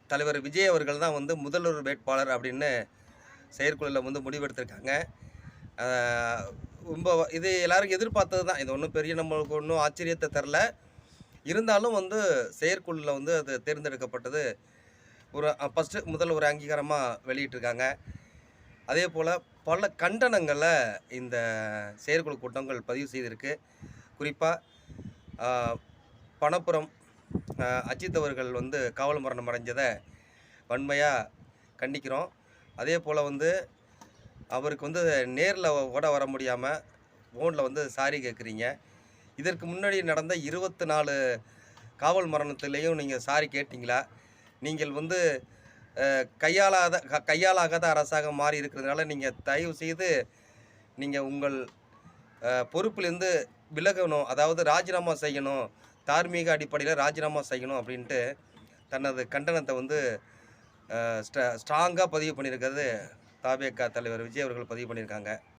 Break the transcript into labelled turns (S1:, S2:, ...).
S1: தலைவர் விஜய் அவர்கள் தான் வந்து முதல்வர் வேட்பாளர் அப்படின்னு செயற்குழுல வந்து முடிவெடுத்திருக்காங்க. அ ரொம்ப இது எல்லாரும் எதிர்பார்த்தது தான். இது ஒண்ணும் பெரிய நம்மளுக்கு ஒண்ணும் ஆச்சரியத்த தரல. இருந்தாலும் வந்து செயற்குழுல வந்து அது தேர்ந்தெடுக்கப்பட்டது. ஒரு ஃபர்ஸ்ட்டு முதல் ஒரு அங்கீகாரமா வெளியிட்டிருக்காங்க. அதேபோல பல கண்டனங்கள இந்த செயற்குழு கூட்டங்கள் பதிவு செய்திருக்கு. குறிப்பா அ பணப்புரம் அஜித் அவர்கள் வந்து காவல் மரணம் அடைஞ்சத வன்மையா கண்டிக்கிறோம். அதேபோல வந்து அவருக்கு வந்து நேர்ல கூட வர முடியாம ஃபோன்ல வந்து சாரி கேட்குறீங்க. இதற்கு முன்னாடி நடந்த 24 காவல் மரணத்திலேயும் நீங்க சாரி கேட்டீங்களா? நீங்கள் வந்து கையாலாகாத அரசாக மாறி இருக்கிறதுனால நீங்க தயவு செய்து நீங்க உங்கள் பொறுப்பிலிருந்து விலகணும். அதாவது ராஜினாமா செய்யணும். தார்மீக அடிப்படையில ராஜினாமா செய்யணும் அப்படின்ட்டு தனது கண்டனத்த வந்து ஸ்ட்ராங்கா பதிவு பண்ணியிருக்கிறது தாவேகா தலைவர் விஜய் அவர்கள் பதிவு பண்ணியிருக்காங்க.